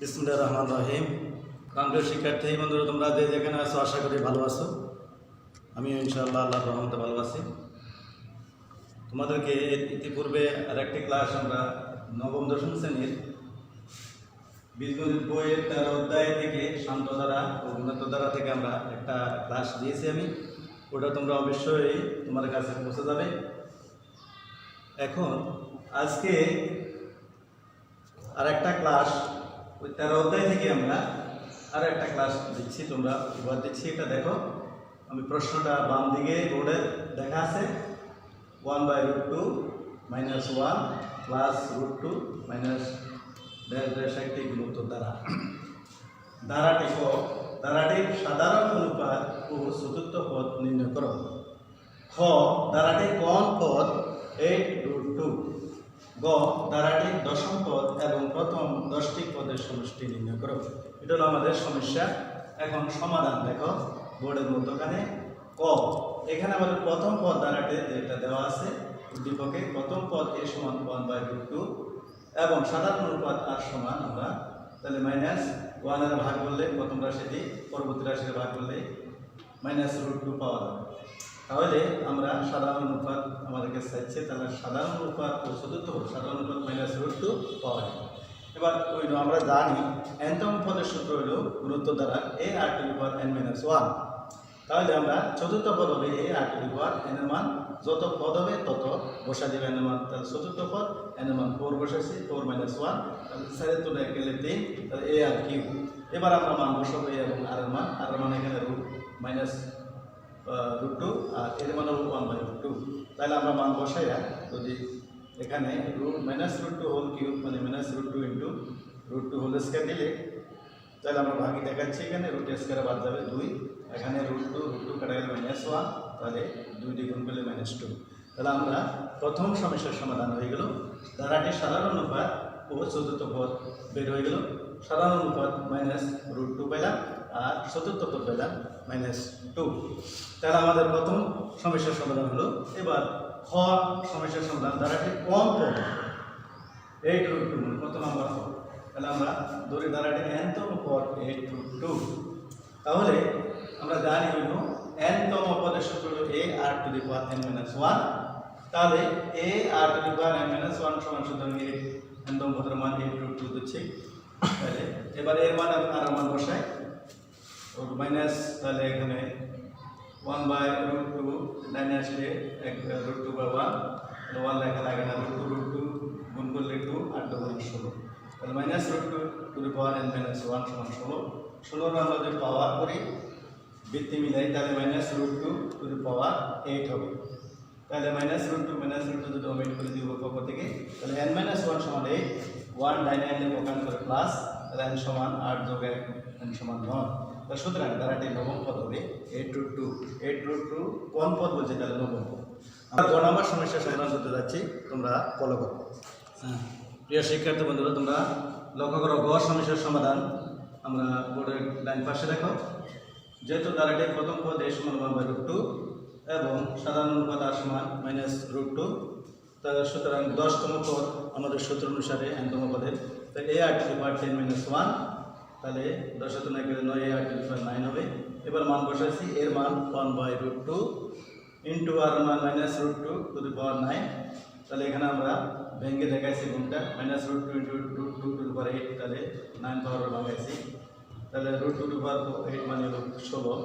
বিসমিল্লাহির রহমানির রহিম। প্রাণপ্রিয় শিক্ষার্থী বন্ধুরা, তোমরা যে যেখানে আছো আশা করি ভালো আছো। আমিও ইনশাআল্লাহ আল্লাহর রহমতে ভালো আছি। তোমাদেরকে ইতিপূর্বে আরেকটি ক্লাস আমরা নবম দশম শ্রেণীর বীজগণিত বইয়ের 13 অধ্যায় থেকে শান্ত ধারা ও উন্নত ধারা থেকে আমরা একটা ক্লাস দিয়েছি আমি। ওটা তোমরা অবশ্যই তোমার কাছে পৌঁছে যাবে। এখন আজকে আর একটা ক্লাস ওই 13 অধ্যায় থেকে আমরা আর একটা ক্লাস দিচ্ছি, তোমরা এবার দিচ্ছি। এটা দেখো, আমি প্রশ্নটা বাম দিকে বোর্ডে দেখা আছে। 1/√2 - 1 প্লাস √2 মাইনাস ড্যাশ ড্যাশ একটি গুণোত্তর দ্বারা ধারাটির সাধারণ অনুপাত ও চতুর্থ পদ নির্ণয় করো। খ ধারাটির কোন পদ 8√2। গ ধারাটির দশম পদ এবং প্রথম 10টি পদের সমষ্টি নির্ণয় করো। এটা হলো আমাদের সমস্যা। এখন সমাধান দেখো বোর্ডের মধ্যখানে। ক এখানে আমাদের প্রথম পদ ধারাটি যেটা দেওয়া আছে উদ্দীপকে, প্রথম পদ a সমান 1/√2 এবং সাধারণ অনুপাত r সমান আমরা তাহলে -1 এর ভাগ করলে প্রথম রাশিটি পরবর্তী রাশিতে ভাগ করলে -√2 পাওয়া যাবে। তাহলে আমরা সাধারণ অনুপাত আমাদেরকে চাইছে, তাহলে সাধারণ অনুপাত ও চতুর্থ পদ সাধারণ অনুপাত -√2 পাওয়া যায়। এবার ওই আমরা জানি nতম পদের সূত্র হলো গুণোত্তর দ্বারা a r⁻n-1। তাহলে আমরা চতুর্থ পদ হবে a r⁻n এর মান, যত পদ হবে তত বসা দেবে n এর মান। তাহলে চতুর্থ পদ n এর মান 4 বসাইছি, 4 - 1 তাহলে 4 তুলে গেলে 3, তাহলে a r³ এবার আমরা মান বসাবো a এবং r এর মান এখানে √2 আর এর মান হলো 1/√2। তাহলে আমরা মান বসাইয়া যদি এখানে -√2 হোল কিউব মানে -√2 ইন্টু √2 হোল স্কয়ার দিলে, তাহলে আমরা ভাগি দেখাচ্ছি এখানে √2 স্কয়ার বাদ যাবে 2, এখানে √2 কাটা গেলে -1, তাহলে 2 দিয়ে গুণ করলে -2। তাহলে আমরা প্রথম সমস্যার সমাধান হয়ে গেল। ধারাটির সাধারণ অনুপাত ও চতুর্থ পদ বের হয়ে গেল। সাধারণ অনুপাত -√2 পেলাম আর চতুর্থ পদ পেলাম -2। তাহলে আমাদের প্রথম সমস্যার সমাধান হলো। এবার খ সমস্যার সমাধান, ধারাটির কোন পদ 8√2 কত নম্বর পদ, তাহলে আমরা ধরি ধারাটির nতম পদ 8√2। তাহলে আমরা জানি হইল nতম পদের সূত্র হলো a r⁻n-1। তাহলে a r⁻n-1 সমান সুতরাং nতম পদের মান 8√2 দিচ্ছি। তাহলে এবার এর মান আর মান বসাই মাইনাস, তাহলে এখানে 1/√2 লাইনে আসলে √2/1 1 লেখা লাগে না, √2 গুণ করলে 2 আর 2 গুণ 16, তাহলে -√2n-1 সমান 16। 16 আমরা যদি পাওয়ার করি বৃত্তি মিলাই তাহলে -√2 হবে। তাহলে -√2 যদি ওমেট করে দিব পক্ষ থেকে, তাহলে n-1 সমান 8, 1 লাইনে আনলে প্রকাশ করে প্লাস, তাহলে n সমান 8 যোগ 1 n সমান 9। তাহলে সুতরাং ধারাটির নবম পদ হবে 8√2। 8√2 কোন পদ বলছে, তাহলে নবম পদ। আমরা 2 নম্বর সমস্যার সমাধান করতে যাচ্ছি, তোমরা ফলো করো। প্রিয় শিক্ষার্থী বন্ধুরা, তোমরা লক্ষ্য করো গ সমস্যার সমাধান। আমরা বোর্ডের লাইন পাশে দেখো, যেহেতু ধারাটির প্রথম পদ a সমান 1/√2 এবং সাধারণ অনুপাত r সমান -√2, তাহলে সুতরাং 10তম পদ আমাদের সূত্র অনুসারে nতম পদের, তাহলে a r⁻10-1, তাহলে 10 তে 9 গেলে 9 a r⁻9 হবে। এবার মান বসাইছি, এর মান 1/√2 ইন্টু আর মান -√2⁴, তাহলে এখানে আমরা ভেঙে দেখাইছি গুণটা -√2 ইন্টু √2⁸, তাহলে 9 পাওয়ার ভাঙাইছি, তাহলে √2⁸ মানে হলো 16।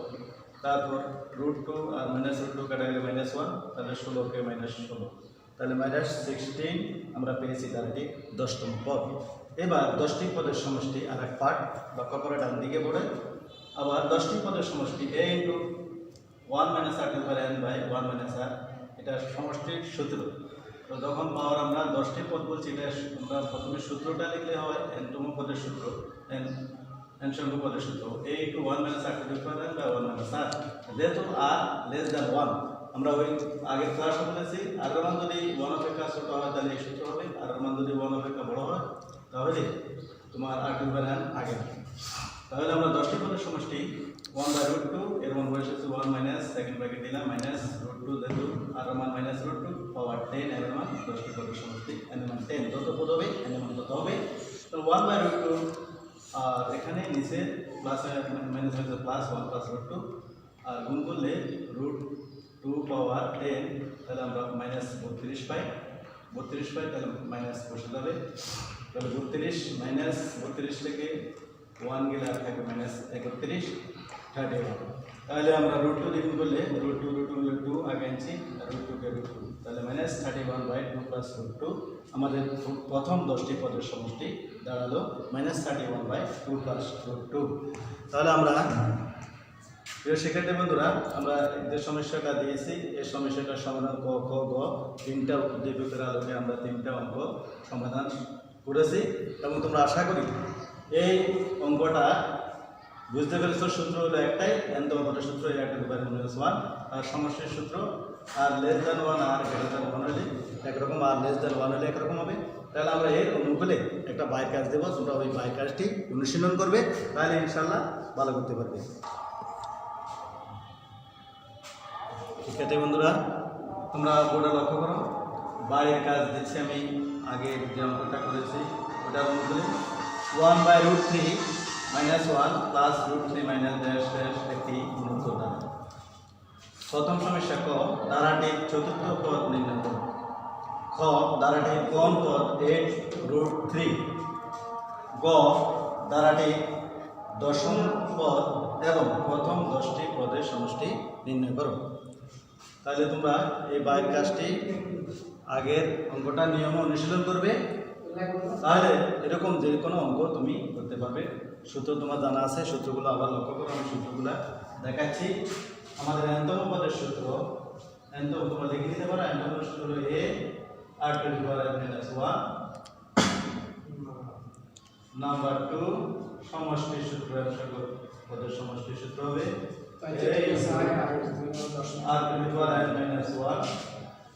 তারপর √2 আর -√2 কাটা গেলে -1, তাহলে 16কে -16, তাহলে -16 আমরা পেয়েছি ধারাটি 10তম পদ। এবার 10টি পদের সমষ্টি আর এক পার্ট লক্ষ্য করে ডান দিকে পড়ে, আবার 10টি পদের সমষ্টি a ইন্টু 1 - r⁻n/1 - r, এটা সমষ্টির সূত্র। তো যখন পাওয়ার আমরা 10টি পদ বলছি, এটা আমরা প্রথমে সূত্রটা লিখলে হয় nতম পদের সূত্র, n সংখ্যক পদের সূত্র a ইন্টু 1 - r⁻n/1 - r। যেহেতু r <1 আমরা ওই আগের ক্লাসে বলেছি r এর মান যদি 1 অপেক্ষা ছোট হয় তাহলে এই সূত্র হবে, r এর মান যদি 1 অপেক্ষা বড় হয় তাহলে তোমার r⁻n আগে। তাহলে আমরা 10টি পদের সমষ্টি 1/√2 এর মান বসেছি 1 মাইনাস সেকেন্ড ব্র্যাকেট দিলাম -√2 যেহেতু r এর মান -√2 পাওয়ার 10 এর মান 10টি পদের সমষ্টি n এর মান 10, যত পদ হবে n এর মান তত হবে। তাহলে 1/√2 এখানে নিচে প্লাস মাইনাস হয়েছে প্লাস 1 প্লাস রুট 2 আর গুণ করলে রুট 2 পাওয়ার 10 তাহলে আমরা মাইনাস 32 পাই তাহলে মাইনাস বসে যাবে তাহলে 32 মাইনাস 32 থেকে 1 গেলে আর থাকবে মাইনাস 31 31 তাহলে আমরা রুট 2 দিয়ে গুণ করলে রুট 2 2 আগে আনছি রুট 2 কে রুট 2 তাহলে মাইনাস 31/2 প্লাস রুট 2 আমাদের প্রথম 10টি পদের সমষ্টি দাঁড়ালো মাইনাস 31/2 প্লাস রুট 2 তাহলে আমরা প্রিয় শিক্ষার্থী বন্ধুরা আমরা যে সমস্যাটা দিয়েছি এই সমস্যাটার সমাধান ক খ গ তিনটা উদ্দীপকের আলোকে আমরা তিনটা অঙ্ক সমাধান করেছি এবং তোমরা আশা করি এই অঙ্কটা বুঝতে পেরেছ। সূত্র হলো একটাই, nth অঙ্কটার সূত্র a/1 আর সমষ্টির সূত্র আর লেস দ্যান 1 আর গ্রেটার দ্যান 1 হলে একরকম আর লেস দ্যান 1 হলে একরকম হবে। তাহলে আমরা এর অনুকূলে একটা বাই কাজ দেবো, তোমরা ওই বাই কাজটি অনুশীলন করবে, তাহলে ইনশাল্লাহ ভালো করতে পারবে। শিক্ষার্থী বন্ধুরা তোমরা বোর্ডে লক্ষ্য করো, বাইরের কাজ দিচ্ছি আমি আগে যে অঙ্কটা করেছি ওটার অনুকূলে 1/√3 -1 প্লাস √3 মাইনাস ড্যাশ ড্যাশ একটি গুণোত্তর দ্বারা। প্রথম সমস্যা ক ধারাটির চতুর্থ পদ নির্ণয় করো। খ ধারাটির কোন পদ 8√3। গ ধারাটির দশম পদ এবং প্রথম 10টি পদের সমষ্টি নির্ণয় করো। তাহলে তোমরা এই বাইর কাজটি আগের অঙ্কটা নিয়ম অনুশীলন করবে, তাহলে এরকম যে কোনো অঙ্ক তুমি করতে পারবে। সূত্র তোমার জানা আছে, সূত্রগুলো আবার লক্ষ্য করো, আমি সূত্রগুলো দেখাচ্ছি। আমাদের nতম পদের সূত্র nতম তোমরা লিখে দিতে পারো। nতম সূত্র হলো a/(-1) নাম্বার 2 সমষ্টির সূত্র সকল পদের সমষ্টির সূত্র হবে r((-1)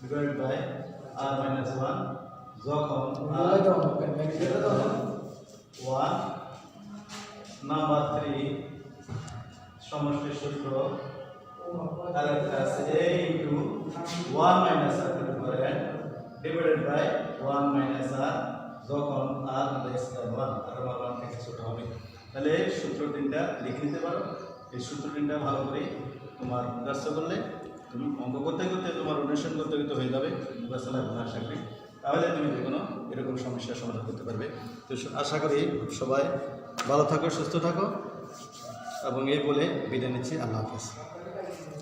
divided by r-1 যখন r 1 নাম্বার 3 সমষ্টির সূত্র আরেকটা আছে a into 1 minus r divided by 1 minus r যখন r less than 1 আর 1 থেকে ছোট হবে। তাহলে সূত্র তিনটা লিখে নিতে পারো। এই সূত্র তিনটা ভালো করে তোমার মুখস্থ করলে তুমি অঙ্ক করতে করতে তোমার অনুশীলন করতে করতে হয়ে যাবে, মুখস্থ লাগবে না আশা করি। তাহলে তুমি যে কোনো এরকম সমস্যার সমাধান করতে পারবে। তো আশা করি সবাই ভালো থাকো, সুস্থ থাকো এবং এই বলে বিদায় নিচ্ছি। আল্লাহ হাফেজ।